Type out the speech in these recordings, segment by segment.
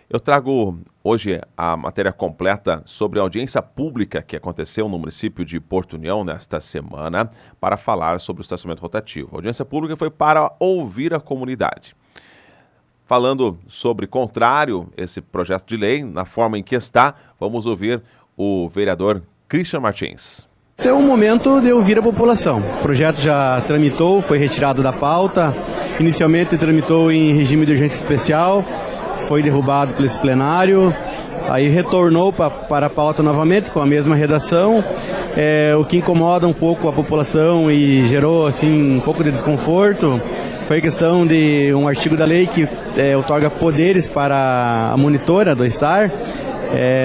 Eu trago hoje a matéria completa sobre a audiência pública que aconteceu no município de Porto União nesta semana para falar sobre o estacionamento rotativo. A audiência pública foi para ouvir a comunidade. Falando sobre contrário esse projeto de lei, na forma em que está, vamos ouvir o vereador Christian Martins. Esse é um momento de ouvir a população. O projeto já tramitou, foi retirado da pauta. Inicialmente tramitou em regime de urgência especial, foi derrubado pelo plenário, aí retornou para a pauta novamente com a mesma redação, o que incomoda um pouco a população e gerou assim, um pouco de desconforto. Foi a questão de um artigo da lei que outorga poderes para a monitora do STAR.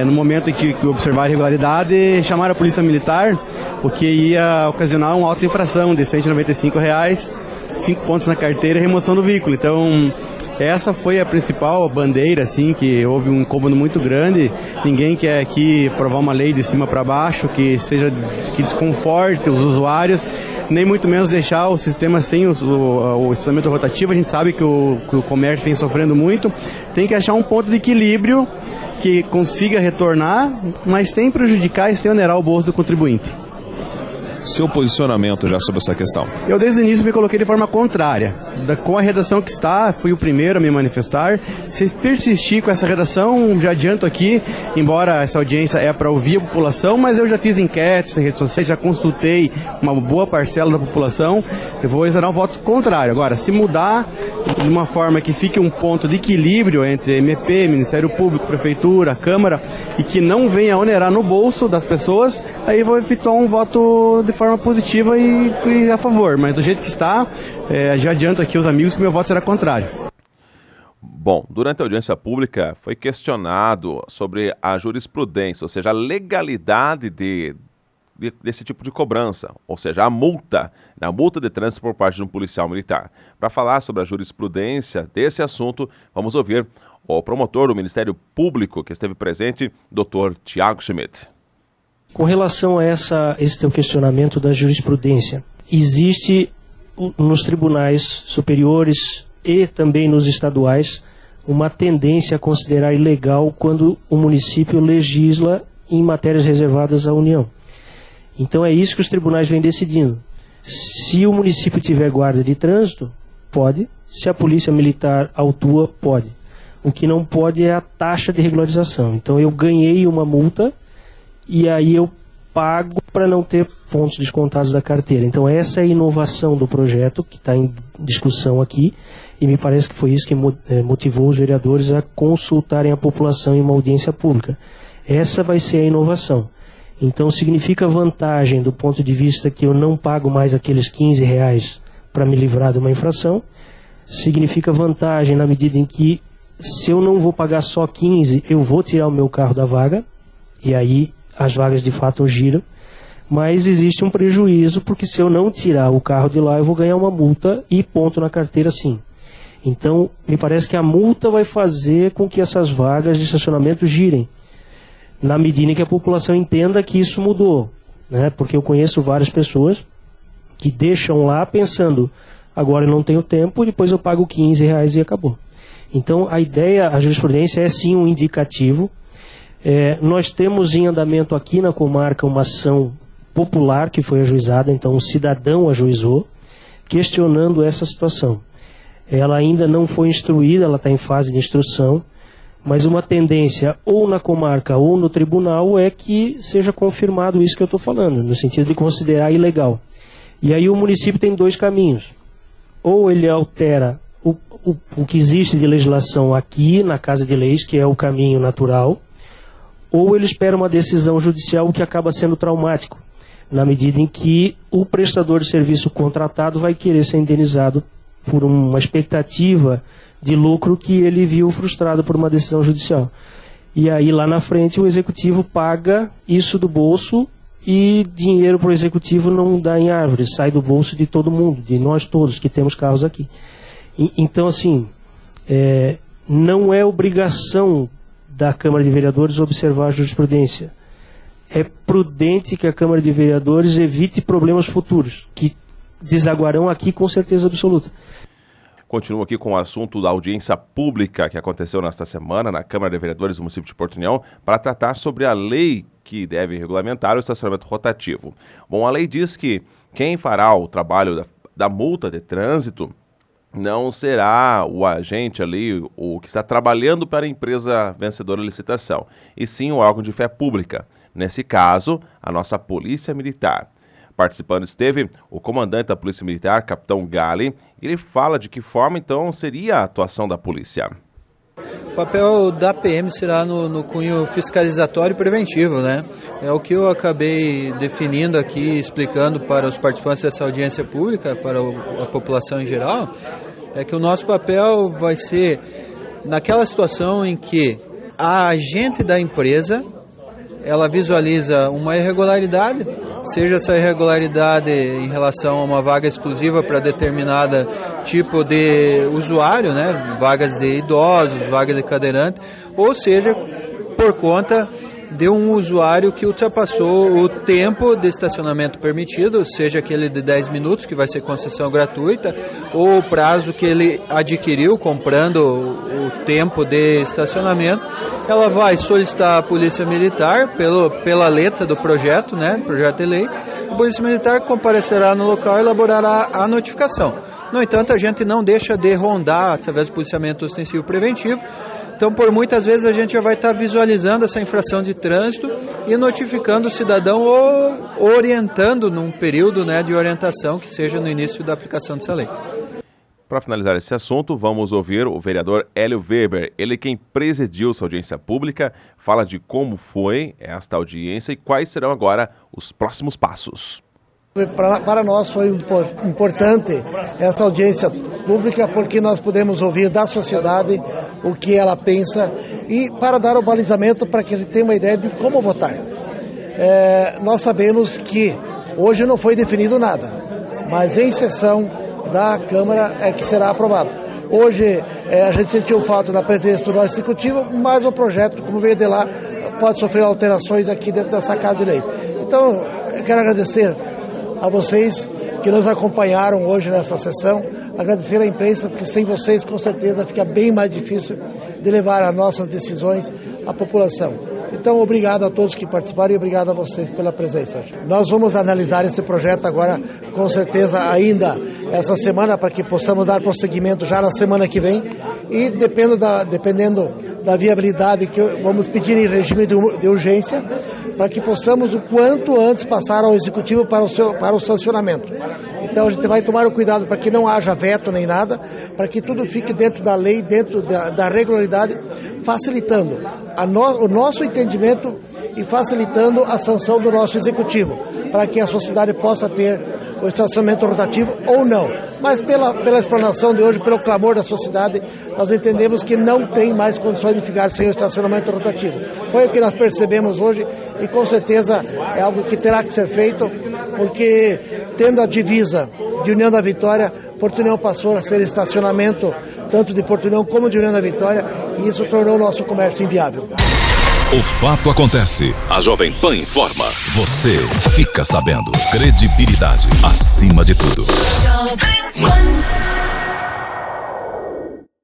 No momento em que observar a irregularidade, chamaram a polícia militar, o que ia ocasionar uma auto-infração de R$ 195, 5 pontos na carteira e remoção do veículo. Então, essa foi a principal bandeira, assim, que houve um incômodo muito grande. Ninguém quer aqui aprovar uma lei de cima para baixo que desconforte os usuários, nem muito menos deixar o sistema sem o estacionamento rotativo. A gente sabe que o comércio vem sofrendo muito. Tem que achar um ponto de equilíbrio que consiga retornar, mas sem prejudicar e sem onerar o bolso do contribuinte. Seu posicionamento já sobre essa questão? Eu desde o início me coloquei de forma contrária. Com a redação que está, fui o primeiro a me manifestar. Se persistir com essa redação, já adianto aqui, embora essa audiência é para ouvir a população, mas eu já fiz enquetes em redes sociais, já consultei uma boa parcela da população, eu vou exercer um voto contrário. Agora, se mudar de uma forma que fique um ponto de equilíbrio entre MP, Ministério Público, Prefeitura, Câmara, e que não venha onerar no bolso das pessoas, aí vou efetuar um voto de forma positiva e a favor, mas do jeito que está, já adianto aqui os amigos que meu voto será contrário. Bom, durante a audiência pública foi questionado sobre a jurisprudência, ou seja, a legalidade desse tipo de cobrança, ou seja, a multa de trânsito por parte de um policial militar. Para falar sobre a jurisprudência desse assunto, vamos ouvir o promotor do Ministério Público que esteve presente, Dr. Tiago Schmidt. Com relação a esse teu questionamento da jurisprudência, existe nos tribunais superiores e também nos estaduais uma tendência a considerar ilegal quando o município legisla em matérias reservadas à União. Então é isso que os tribunais vêm decidindo. Se o município tiver guarda de trânsito, pode. Se a polícia militar autua, pode. O que não pode é a taxa de regularização. Então eu ganhei uma multa e aí eu pago para não ter pontos descontados da carteira. Então essa é a inovação do projeto que está em discussão aqui, e me parece que foi isso que motivou os vereadores a consultarem a população em uma audiência pública. Essa vai ser a inovação. Então significa vantagem do ponto de vista que eu não pago mais aqueles R$15 para me livrar de uma infração. Significa vantagem na medida em que, se eu não vou pagar só 15, eu vou tirar o meu carro da vaga, e aí as vagas de fato giram, mas existe um prejuízo, porque se eu não tirar o carro de lá, eu vou ganhar uma multa e ponto na carteira sim. Então, me parece que a multa vai fazer com que essas vagas de estacionamento girem, na medida em que a população entenda que isso mudou, né? Porque eu conheço várias pessoas que deixam lá pensando, agora eu não tenho tempo, depois eu pago R$15 e acabou. Então, a ideia, a jurisprudência é sim um indicativo. Nós temos em andamento aqui na comarca uma ação popular que foi ajuizada, então um cidadão ajuizou, questionando essa situação. Ela ainda não foi instruída, ela está em fase de instrução, mas uma tendência ou na comarca ou no tribunal é que seja confirmado isso que eu estou falando, no sentido de considerar ilegal. E aí o município tem dois caminhos. Ou ele altera o que existe de legislação aqui na Casa de Leis, que é o caminho natural, ou ele espera uma decisão judicial, o que acaba sendo traumático, na medida em que o prestador de serviço contratado vai querer ser indenizado por uma expectativa de lucro que ele viu frustrado por uma decisão judicial. E aí lá na frente o executivo paga isso do bolso, e dinheiro para o executivo não dá em árvore, sai do bolso de todo mundo, de nós todos que temos carros aqui. Então assim, não é obrigação da Câmara de Vereadores observar a jurisprudência. É prudente que a Câmara de Vereadores evite problemas futuros, que desaguarão aqui com certeza absoluta. Continuo aqui com o assunto da audiência pública que aconteceu nesta semana na Câmara de Vereadores do município de Porto União para tratar sobre a lei que deve regulamentar o estacionamento rotativo. Bom, a lei diz que quem fará o trabalho da multa de trânsito não será o agente ali, o que está trabalhando para a empresa vencedora da licitação, e sim o órgão de fé pública. Nesse caso, a nossa Polícia Militar. Participando esteve o comandante da Polícia Militar, Capitão Gali, e ele fala de que forma, então, seria a atuação da polícia. O papel da PM será no cunho fiscalizatório e preventivo, né? É o que eu acabei definindo aqui, explicando para os participantes dessa audiência pública, para a população em geral, é que o nosso papel vai ser naquela situação em que a agente da empresa, ela visualiza uma irregularidade, seja essa irregularidade em relação a uma vaga exclusiva para determinada tipo de usuário, né, vagas de idosos, vagas de cadeirante, ou seja, por conta de um usuário que ultrapassou o tempo de estacionamento permitido, seja aquele de 10 minutos, que vai ser concessão gratuita, ou o prazo que ele adquiriu comprando o tempo de estacionamento. Ela vai solicitar à Polícia Militar pela letra do projeto, né, projeto de lei. A Polícia Militar comparecerá no local e elaborará a notificação. No entanto, a gente não deixa de rondar através do policiamento ostensivo preventivo. Então, por muitas vezes, a gente já vai estar visualizando essa infração de trânsito e notificando o cidadão ou orientando num período, né, de orientação que seja no início da aplicação dessa lei. Para finalizar esse assunto, vamos ouvir o vereador Hélio Weber, ele quem presidiu essa audiência pública, fala de como foi esta audiência e quais serão agora os próximos passos. Para nós foi importante esta audiência pública porque nós podemos ouvir da sociedade o que ela pensa e para dar o balizamento para que a gente tenha uma ideia de como votar. Nós sabemos que hoje não foi definido nada, mas em sessão da Câmara é que será aprovado. Hoje a gente sentiu o fato da presença do nosso executivo, mas o projeto, como veio de lá, pode sofrer alterações aqui dentro dessa Casa de Lei. Então, eu quero agradecer a vocês que nos acompanharam hoje nessa sessão, agradecer à imprensa, porque sem vocês, com certeza, fica bem mais difícil de levar as nossas decisões à população. Então, obrigado a todos que participaram e obrigado a vocês pela presença. Nós vamos analisar esse projeto agora, com certeza, ainda essa semana, para que possamos dar prosseguimento já na semana que vem e, dependendo da viabilidade, que vamos pedir em regime de urgência, para que possamos o quanto antes passar ao Executivo para o sancionamento. Então a gente vai tomar o cuidado para que não haja veto nem nada, para que tudo fique dentro da lei, dentro da regularidade, facilitando o nosso entendimento e facilitando a sanção do nosso Executivo, para que a sociedade possa ter o estacionamento rotativo ou não. Mas pela explanação de hoje, pelo clamor da sociedade, nós entendemos que não tem mais condições de ficar sem o estacionamento rotativo. Foi o que nós percebemos hoje e com certeza é algo que terá que ser feito, porque tendo a divisa de União da Vitória, Porto União passou a ser estacionamento tanto de Porto União como de União da Vitória e isso tornou o nosso comércio inviável. O fato acontece. A Jovem Pan informa. Você fica sabendo. Credibilidade acima de tudo.